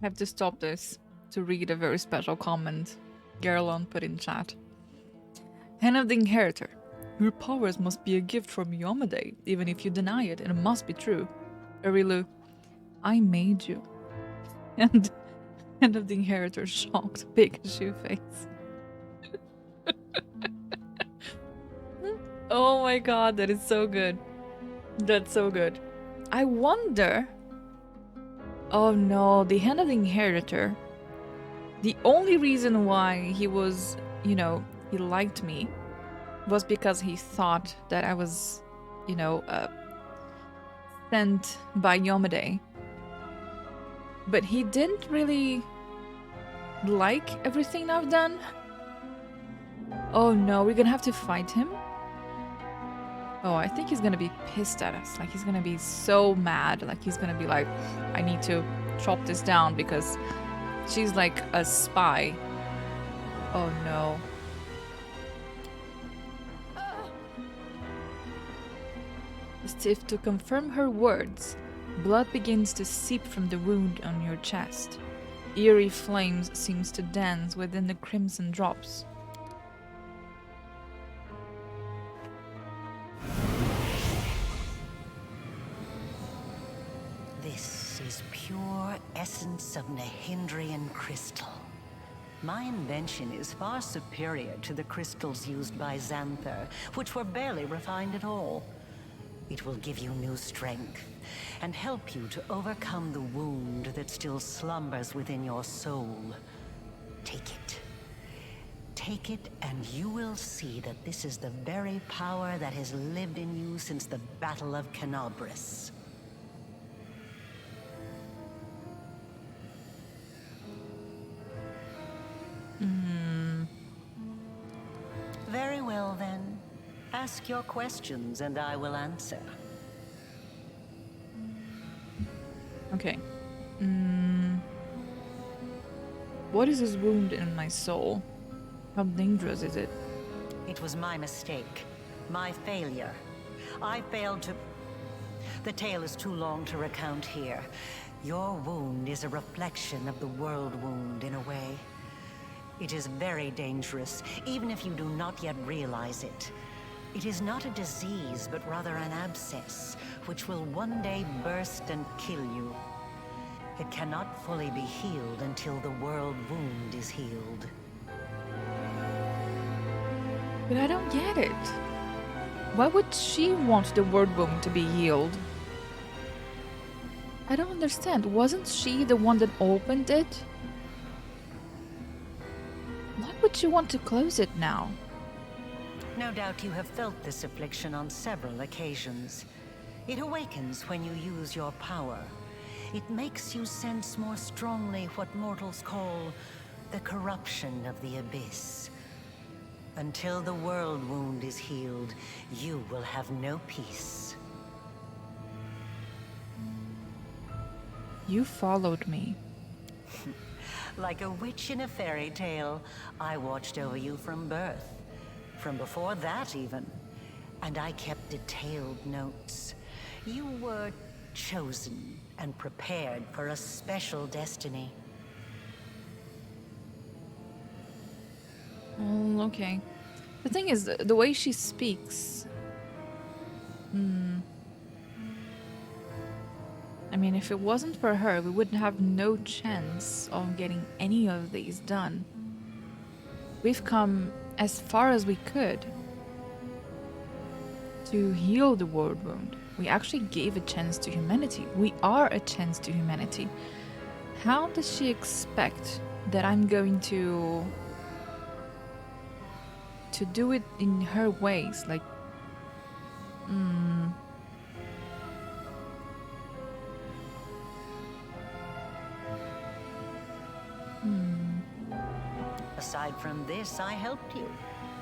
I have to stop this to read a very special comment Gerlon put in chat. Hand of the Inheritor. Your powers must be a gift from Yomade, even if you deny it, and it must be true. Arilu, I made you. And Hand of the Inheritor shocked Pikachu face. Oh my god, that is so good. That's so good. I wonder... Oh no, the Hand of the Inheritor. The only reason why he was, he liked me was because he thought that I was, sent by Yomade. But he didn't really like everything I've done. Oh no, we're gonna have to fight him? Oh, I think he's gonna be pissed at us. Like, he's gonna be so mad. Like, he's gonna be like, I need to chop this down because she's like a spy. Oh no. As if to confirm her words, blood begins to seep from the wound on your chest. Eerie flames seems to dance within the crimson drops. This is pure essence of Nahindrian crystal. My invention is far superior to the crystals used by Xanther, which were barely refined at all. It will give you new strength, and help you to overcome the wound that still slumbers within your soul. Take it. Take it, and you will see that this is the very power that has lived in you since the Battle of Canobris. Very well, then. Ask your questions, and I will answer. Okay. What is this wound in my soul? How dangerous is it? It was my mistake. My failure. I failed to... The tale is too long to recount here. Your wound is a reflection of the world wound, in a way. It is very dangerous, even if you do not yet realize it. It is not a disease, but rather an abscess, which will one day burst and kill you. It cannot fully be healed until the world wound is healed. But I don't get it. Why would she want the word wound to be healed? I don't understand. Wasn't she the one that opened it? Why would she want to close it now? No doubt you have felt this affliction on several occasions. It awakens when you use your power. It makes you sense more strongly what mortals call the corruption of the abyss. Until the world wound is healed, you will have no peace. You followed me. Like a witch in a fairy tale, I watched over you from birth. From before that, even. And I kept detailed notes. You were chosen and prepared for a special destiny. Oh, okay. The thing is, the way she speaks... I mean, if it wasn't for her, we would have no chance of getting any of these done. We've come as far as we could to heal the world wound. We actually gave a chance to humanity. We are a chance to humanity. How does she expect that I'm going to do it in her ways? Like, Aside from this, I helped you,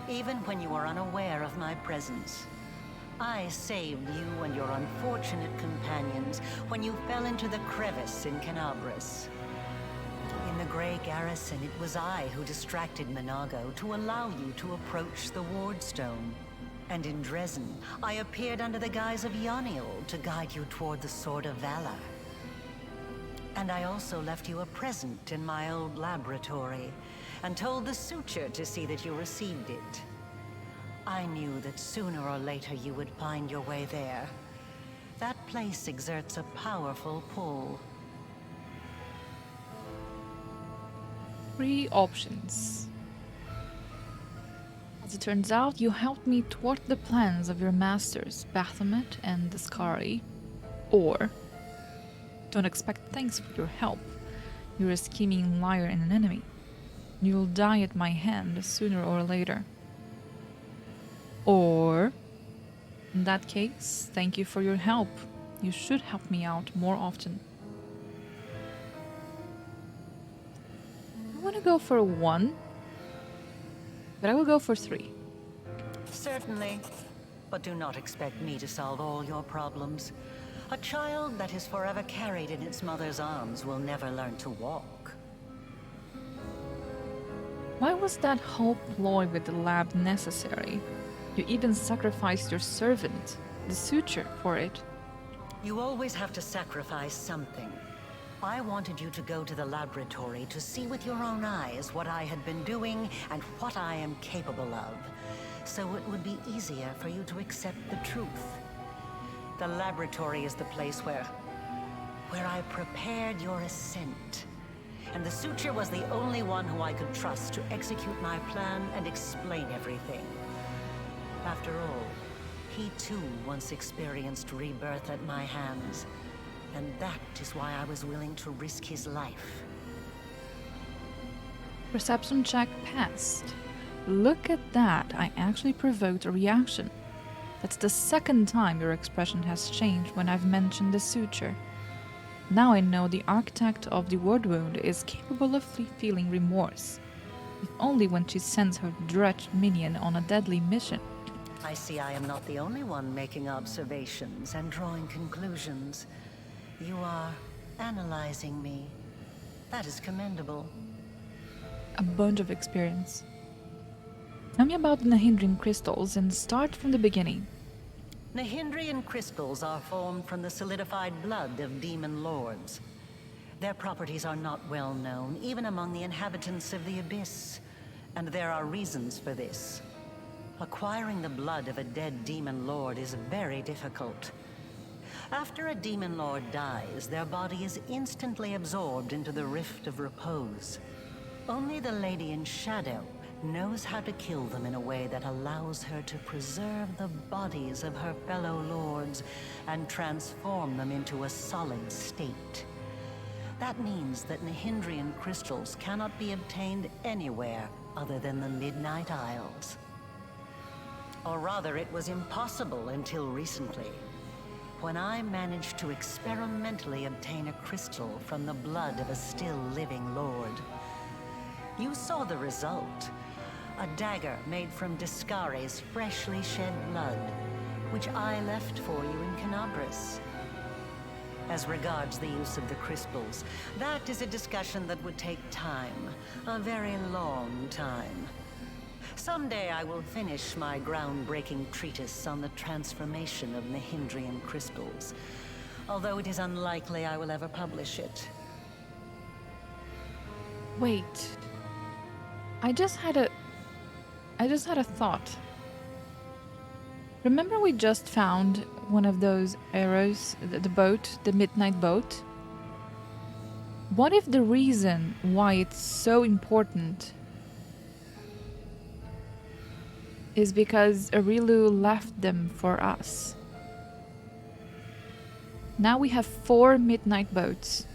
even when you were unaware of my presence. I saved you and your unfortunate companions when you fell into the crevice in Canobris. In the Grey Garrison, it was I who distracted Minago to allow you to approach the Wardstone. And in Dresden, I appeared under the guise of Yaniel to guide you toward the Sword of Valor. And I also left you a present in my old laboratory, and told the Suture to see that you received it. I knew that sooner or later you would find your way there. That place exerts a powerful pull. 3 options. As it turns out, you helped me thwart the plans of your masters, Baphomet and the Skari. Or, don't expect thanks for your help. You're a scheming liar and an enemy. You'll die at my hand sooner or later. Or, in that case, thank you for your help. You should help me out more often. I want to go for 1, but I will go for 3. Certainly, but do not expect me to solve all your problems. A child that is forever carried in its mother's arms will never learn to walk. Why was that whole ploy with the lab necessary? You even sacrificed your servant, the Suture, for it. You always have to sacrifice something. I wanted you to go to the laboratory to see with your own eyes what I had been doing and what I am capable of, so it would be easier for you to accept the truth. The laboratory is the place where I prepared your ascent. And the Suture was the only one who I could trust to execute my plan and explain everything. After all, he too once experienced rebirth at my hands. And that is why I was willing to risk his life. Perception check passed. Look at that, I actually provoked a reaction. That's the 2nd time your expression has changed when I've mentioned the Suture. Now I know the architect of the word wound is capable of feeling remorse, if only when she sends her dredged minion on a deadly mission. I see I am not the only one making observations and drawing conclusions. You are analyzing me. That is commendable. A bunch of experience. Tell me about the Nahindrian crystals and start from the beginning. Nahindrian crystals are formed from the solidified blood of demon lords. Their properties are not well known, even among the inhabitants of the Abyss. And there are reasons for this. Acquiring the blood of a dead demon lord is very difficult. After a demon lord dies, their body is instantly absorbed into the Rift of Repose. Only the Lady in Shadow knows how to kill them in a way that allows her to preserve the bodies of her fellow lords and transform them into a solid state. That means that Nahindrian crystals cannot be obtained anywhere other than the Midnight Isles. Or rather, it was impossible until recently, when I managed to experimentally obtain a crystal from the blood of a still living lord. You saw the result. A dagger made from Discare's freshly shed blood, which I left for you in Canabris. As regards the use of the crystals, that is a discussion that would take time, a very long time. Someday I will finish my groundbreaking treatise on the transformation of Nahindrian crystals, although it is unlikely I will ever publish it. Wait. I just had a thought. Remember we just found one of those arrows, the boat, the midnight boat? What if the reason why it's so important is because Arilu left them for us? Now we have 4 midnight boats.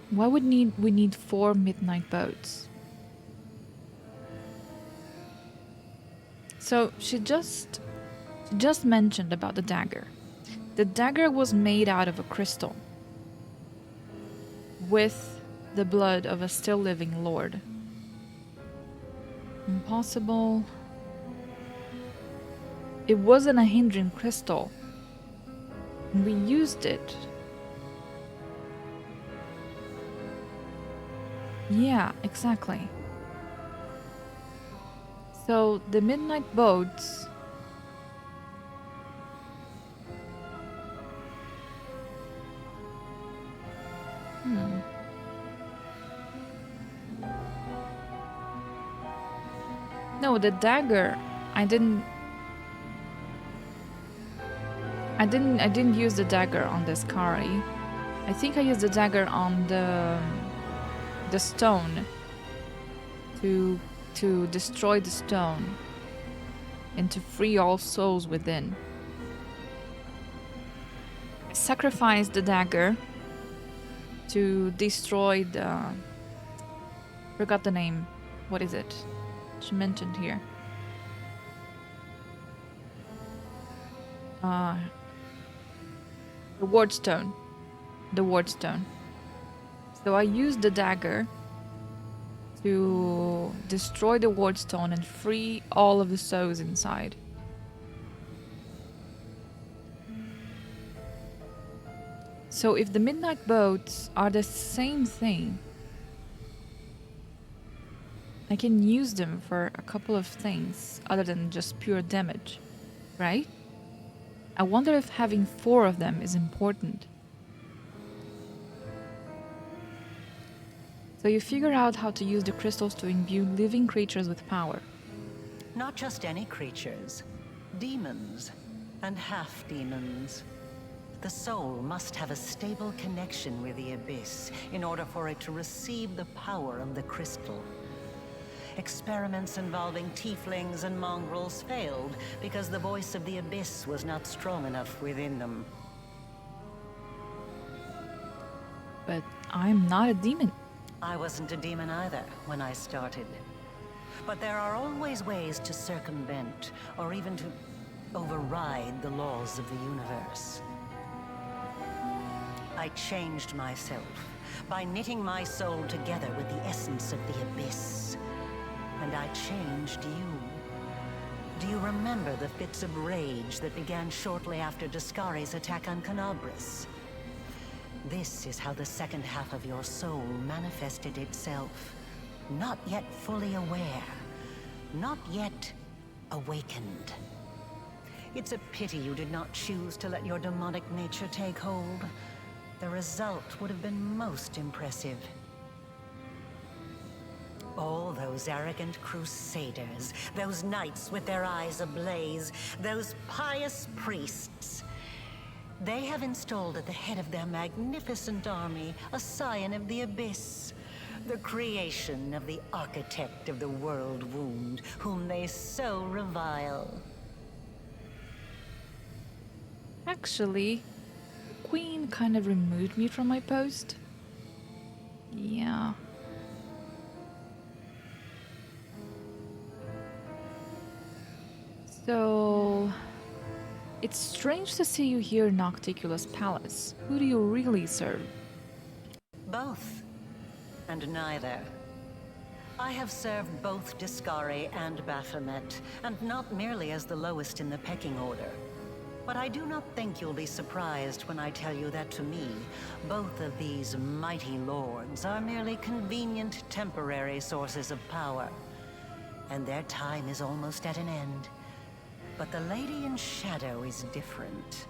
Why would we need 4 midnight boats? So she just mentioned about the dagger. The dagger was made out of a crystal with the blood of a still living lord. Impossible. It wasn't a Nahindrian crystal. And we used it. Yeah, exactly. So the midnight boats No, the dagger. I didn't use the dagger on the Skari. I think I used the dagger on the stone to destroy the stone and to free all souls within. I sacrificed the dagger to destroy the... Forgot the name. What is it? She mentioned here. The ward stone. The ward stone. So I used the dagger to destroy the ward stone and free all of the souls inside. So if the midnight boats are the same thing, I can use them for a couple of things other than just pure damage, right? I wonder if having 4 of them is important. So you figure out how to use the crystals to imbue living creatures with power. Not just any creatures, demons and half-demons. The soul must have a stable connection with the abyss in order for it to receive the power of the crystal. Experiments involving tieflings and mongrels failed because the voice of the abyss was not strong enough within them. But I'm not a demon. I wasn't a demon either when I started. But there are always ways to circumvent, or even to override the laws of the universe. I changed myself by knitting my soul together with the essence of the abyss. And I changed you. Do you remember the fits of rage that began shortly after Discari's attack on Canabris? This is how the second half of your soul manifested itself. Not yet fully aware. Not yet awakened. It's a pity you did not choose to let your demonic nature take hold. The result would have been most impressive. All those arrogant crusaders, those knights with their eyes ablaze, those pious priests. They have installed at the head of their magnificent army a scion of the abyss, the creation of the architect of the world wound, whom they so revile. Actually, the Queen kind of removed me from my post. Yeah. So... It's strange to see you here in Nocticula's palace. Who do you really serve? Both. And neither. I have served both Discari and Baphomet, and not merely as the lowest in the pecking order. But I do not think you'll be surprised when I tell you that to me, both of these mighty lords are merely convenient temporary sources of power. And their time is almost at an end. But the Lady in Shadow is different.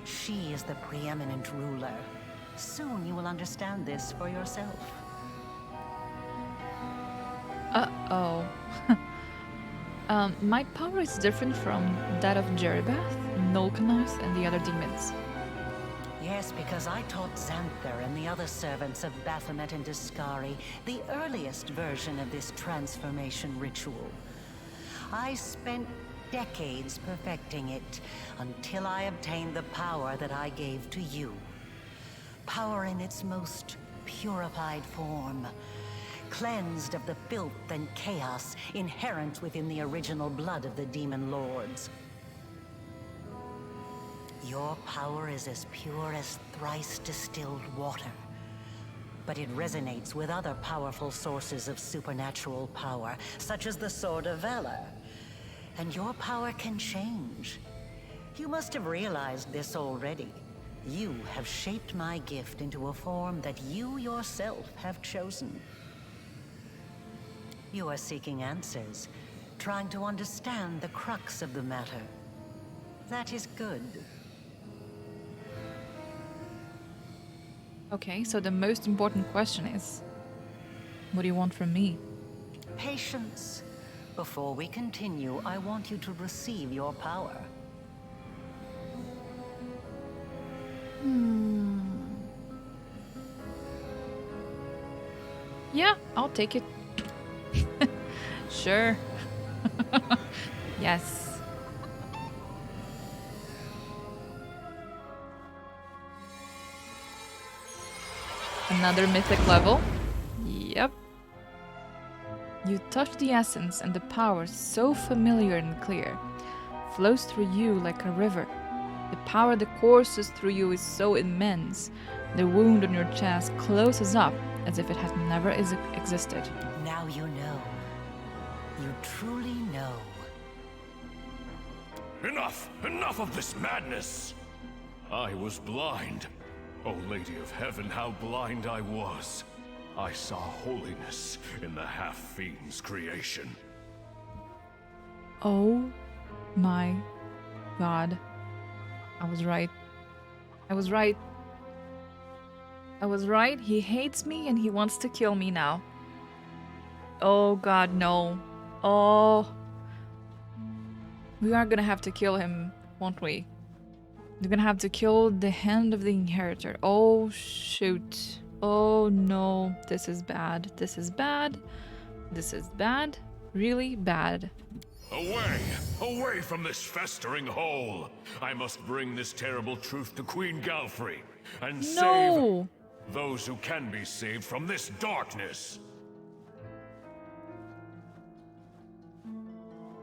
She is the preeminent ruler. Soon you will understand this for yourself. Uh-oh. My power is different from that of Jeribath, Nolkanoth, and the other demons. Yes, because I taught Xanther and the other servants of Baphomet and Discari the earliest version of this transformation ritual. I spent decades perfecting it, until I obtained the power that I gave to you. Power in its most purified form, cleansed of the filth and chaos inherent within the original blood of the demon lords. Your power is as pure as thrice distilled water, but it resonates with other powerful sources of supernatural power, such as the Sword of Valor. And your power can change. You must have realized this already. You have shaped my gift into a form that you yourself have chosen. You are seeking answers, trying to understand the crux of the matter. That is good. Okay, so the most important question is, what do you want from me? Patience. Before we continue, I want you to receive your power. Yeah, I'll take it. Sure. Yes. Another mythic level. Yep. You touch the essence and the power so familiar and clear flows through you like a river. The power that courses through you is so immense. The wound on your chest closes up as if it had never existed. Now you know. You truly know. Enough! Enough of this madness! I was blind. O Lady of Heaven, how blind I was. I saw holiness in the half-fiend's creation. Oh my god. I was right. I was right. I was right. He hates me and he wants to kill me now. Oh god, no. Oh. We are gonna have to kill him, won't we? We're gonna have to kill the Hand of the Inheritor. Oh shoot. Oh no. This is bad. This is bad. This is bad. Really bad. Away! Away from this festering hole! I must bring this terrible truth to Queen Galfrey and No! save those who can be saved from this darkness!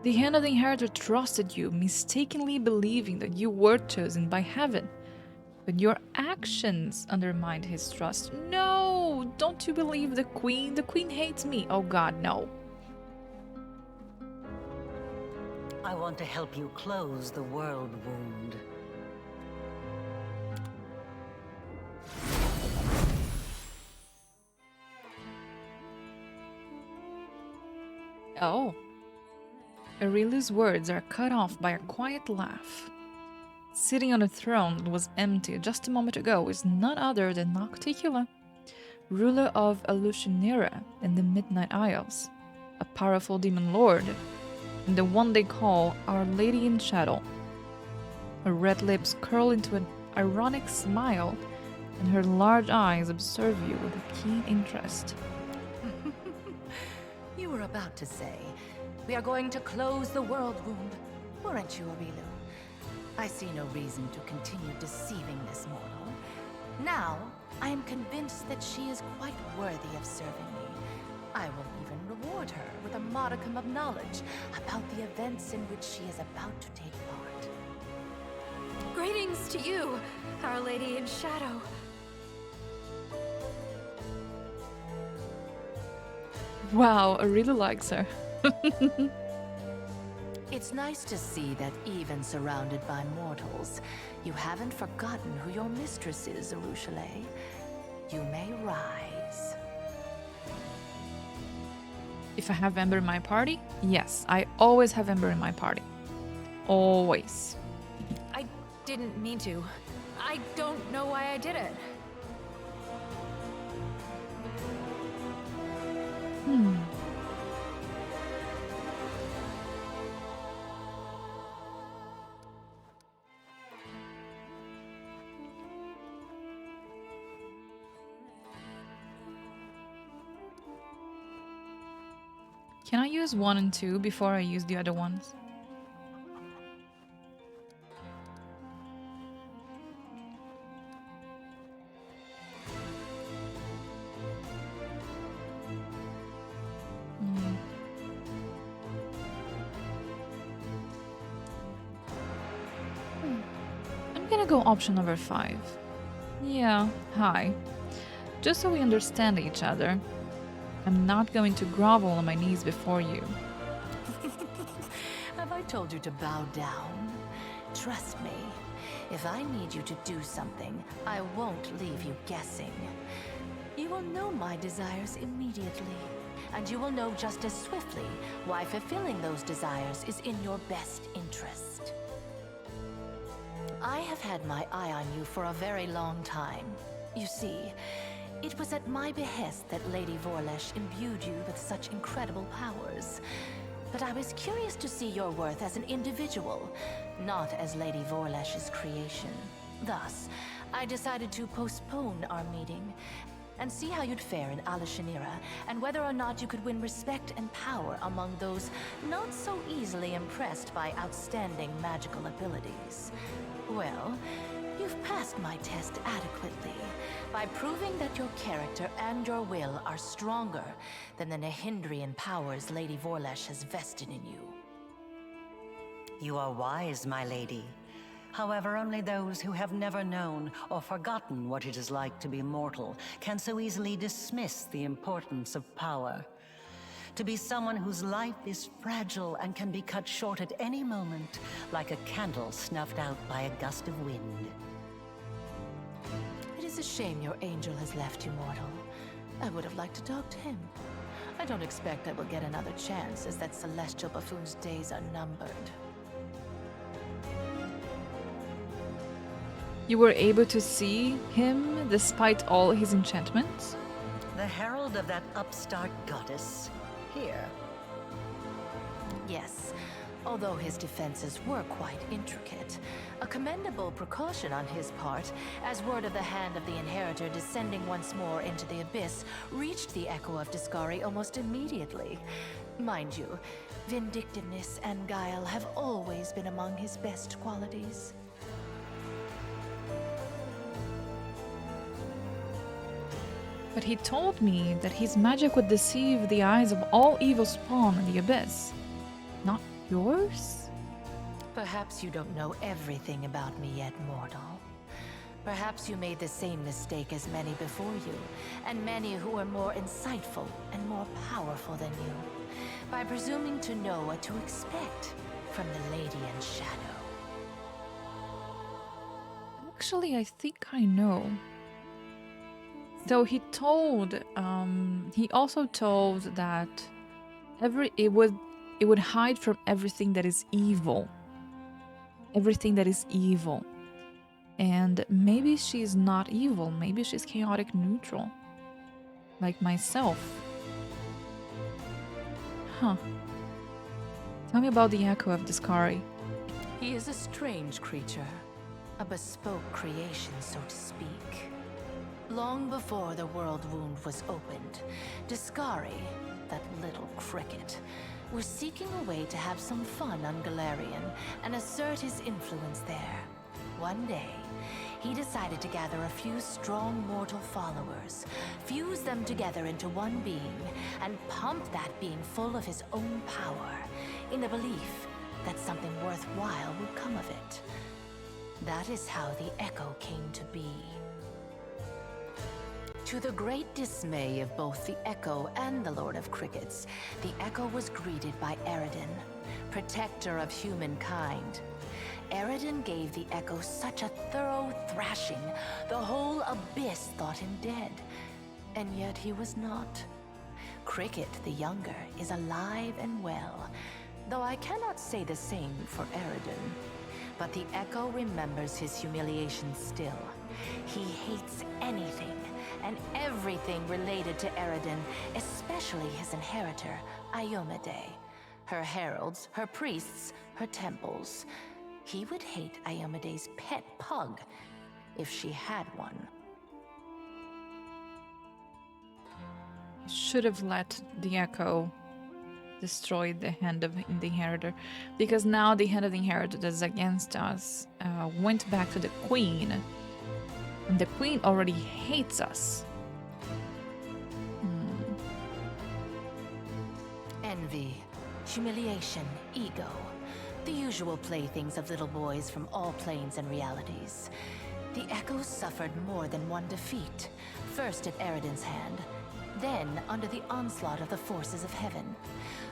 The Hand of the Inheritor trusted you, mistakenly believing that you were chosen by heaven. But your actions undermined his trust. No! Don't you believe the Queen? The Queen hates me. Oh god, no. I want to help you close the world wound. Oh. Aurelius' words are cut off by a quiet laugh. Sitting on a throne that was empty just a moment ago is none other than Nocticula, ruler of Alucinera in the Midnight Isles, a powerful demon lord, and the one they call Our Lady in Shadow. Her red lips curl into an ironic smile, and her large eyes observe you with a keen interest. You were about to say, we are going to close the world wound, weren't you, Aurelu? I see no reason to continue deceiving this mortal. Now, I am convinced that she is quite worthy of serving me. I will even reward her with a modicum of knowledge about the events in which she is about to take part. Greetings to you, Our Lady in Shadow. Wow, I really likes her. It's nice to see that even surrounded by mortals, you haven't forgotten who your mistress is, Arushale. You may rise. If I have Ember in my party? Yes, I always have Ember in my party. Always. I didn't mean to. I don't know why I did it. Can I use 1 and 2 before I use the other ones? I'm gonna go option number 5. Yeah, hi. Just so we understand each other, I'm not going to grovel on my knees before you. Have I told you to bow down? Trust me, if I need you to do something, I won't leave you guessing. You will know my desires immediately, and you will know just as swiftly why fulfilling those desires is in your best interest. I have had my eye on you for a very long time. You see, it was at my behest that Lady Vorlesh imbued you with such incredible powers. But I was curious to see your worth as an individual, not as Lady Vorlesh's creation. Thus, I decided to postpone our meeting and see how you'd fare in Alashanira, and whether or not you could win respect and power among those not so easily impressed by outstanding magical abilities. Well, you've passed my test adequately by proving that your character and your will are stronger than the Nehindrian powers Lady Vorlesh has vested in you. You are wise, my lady. However, only those who have never known or forgotten what it is like to be mortal can so easily dismiss the importance of power. To be someone whose life is fragile and can be cut short at any moment, like a candle snuffed out by a gust of wind. It is a shame your angel has left you, mortal. I would have liked to talk to him. I don't expect I will get another chance, as that celestial buffoon's days are numbered. You were able to see him despite all his enchantments? The herald of that upstart goddess. Here. Yes, although his defenses were quite intricate. A commendable precaution on his part, as word of the hand of the Inheritor descending once more into the abyss reached the Echo of Discari almost immediately. Mind you, vindictiveness and guile have always been among his best qualities. But he told me that his magic would deceive the eyes of all evil spawn in the abyss. Not yours? Perhaps you don't know everything about me yet, mortal. Perhaps you made the same mistake as many before you, and many who were more insightful and more powerful than you, by presuming to know what to expect from the Lady in Shadow. Actually, I think I know. So he also told that it would hide from everything that is evil. Everything that is evil. And maybe she's not evil, maybe she's chaotic neutral. Like myself. Huh. Tell me about the Echo of Discari. He is a strange creature. A bespoke creation, so to speak. Long before the world wound was opened, Discari, that little cricket, was seeking a way to have some fun on Galarian and assert his influence there. One day, he decided to gather a few strong mortal followers, fuse them together into one being, and pump that being full of his own power, in the belief that something worthwhile would come of it. That is how the Echo came to be. To the great dismay of both the Echo and the Lord of Crickets, the Echo was greeted by Eredin, protector of humankind. Eredin gave the Echo such a thorough thrashing, the whole abyss thought him dead. And yet he was not. Cricket, the younger, is alive and well, though I cannot say the same for Eredin. But the Echo remembers his humiliation still. He hates anything and everything related to Eredin, especially his inheritor, Ayomade. Her heralds, her priests, her temples. He would hate Ayomade's pet pug, if she had one. Should have let the Echo destroy the Hand of the Inheritor, because now the Hand of the Inheritor that is against us went back to the Queen, and the Queen already hates us. Envy, humiliation, ego. The usual playthings of little boys from all planes and realities. The Echo suffered more than one defeat. First at Eredin's hand, then under the onslaught of the forces of heaven.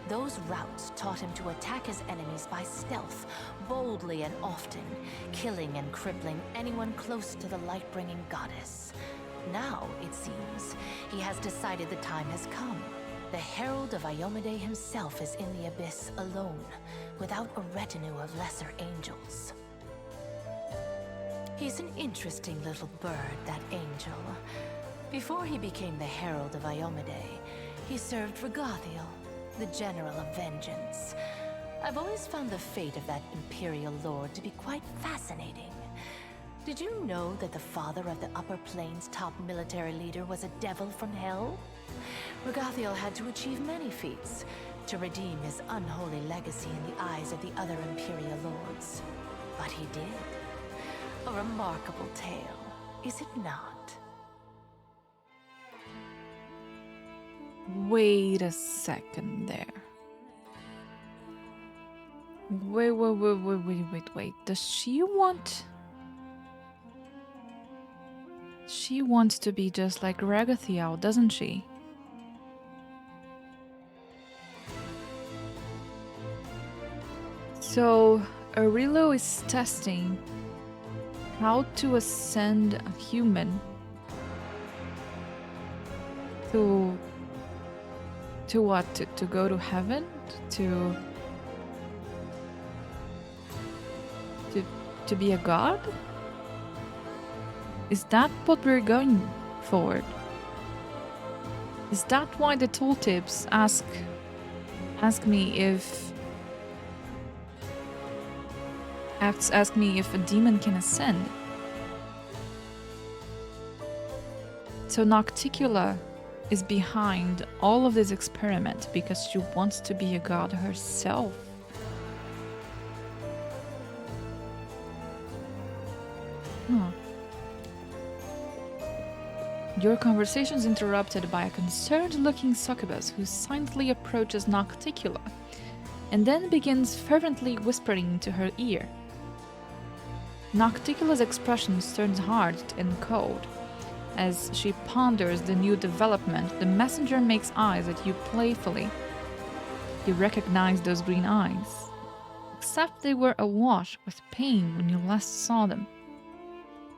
Those routes taught him to attack his enemies by stealth, boldly and often, killing and crippling anyone close to the light-bringing goddess. Now, it seems, he has decided the time has come. The Herald of Ayomade himself is in the abyss alone, without a retinue of lesser angels. He's an interesting little bird, that angel. Before he became the Herald of Iomade, he served Wrathofther, the General of Vengeance. I've always found the fate of that Imperial Lord to be quite fascinating. Did you know that the father of the Upper Plains' top military leader was a devil from hell? Wrathofther had to achieve many feats to redeem his unholy legacy in the eyes of the other Imperial Lords. But he did. A remarkable tale, is it not? Wait a second there. Wait. Does she want... She wants to be just like Wrathofther, doesn't she? So, Aurelio is testing how to ascend a human to what? To go to heaven? To be a god? Is that what we're going for? Is that why the tooltips ask me if a demon can ascend? So Nocticula is behind all of this experiment because she wants to be a god herself. Huh. Your conversation is interrupted by a concerned-looking succubus who silently approaches Nocticula and then begins fervently whispering into her ear. Nocticula's expression turns hard and cold. As she ponders the new development, the messenger makes eyes at you playfully. You recognize those green eyes, except they were awash with pain when you last saw them.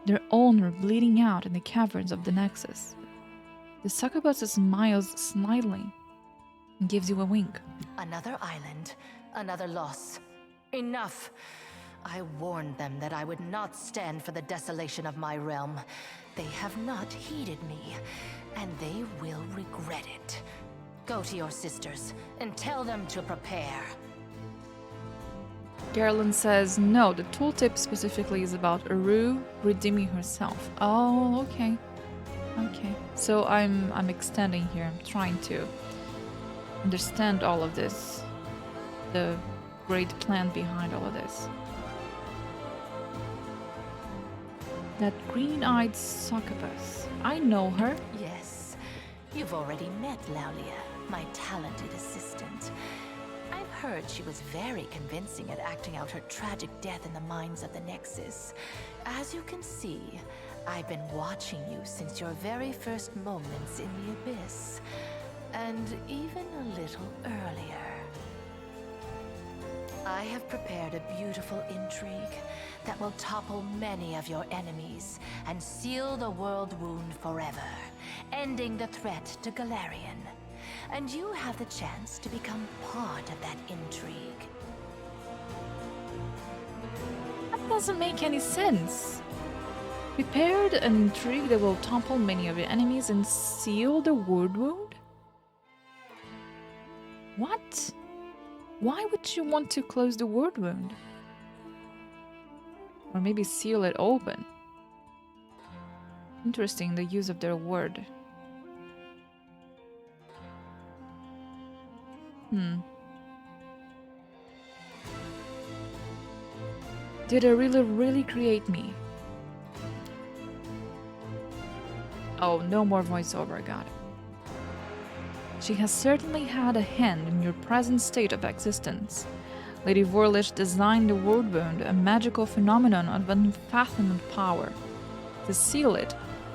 Their own were bleeding out in the caverns of the Nexus. The succubus smiles slightly and gives you a wink. Another island, another loss. Enough! I warned them that I would not stand for the desolation of my realm. They have not heeded me, and they will regret it. Go to your sisters and tell them to prepare. Gerlin says, no, the tooltip specifically is about Aru redeeming herself. Oh, okay. Okay. So I'm extending here. I'm trying to understand all of this. The great plan behind all of this. That green-eyed succubus. I know her. Yes, you've already met Laulia, my talented assistant. I've heard she was very convincing at acting out her tragic death in the mines of the Nexus. As you can see, I've been watching you since your very first moments in the Abyss, and even a little earlier. I have prepared a beautiful intrigue that will topple many of your enemies and seal the world wound forever, ending the threat to Galarian. And you have the chance to become part of that intrigue. That doesn't make any sense. Prepared an intrigue that will topple many of your enemies and seal the word wound? What? Why would you want to close the word wound? Or maybe seal it open? Interesting, the use of their word. Did Aurelia really create me? Oh, no more voiceover, got it. She has certainly had a hand in your present state of existence. Lady Vorlich designed the word wound, a magical phenomenon of unfathomed power. To seal it,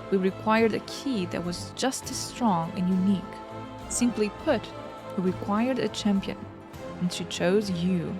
we required a key that was just as strong and unique. Simply put, we required a champion, and she chose you.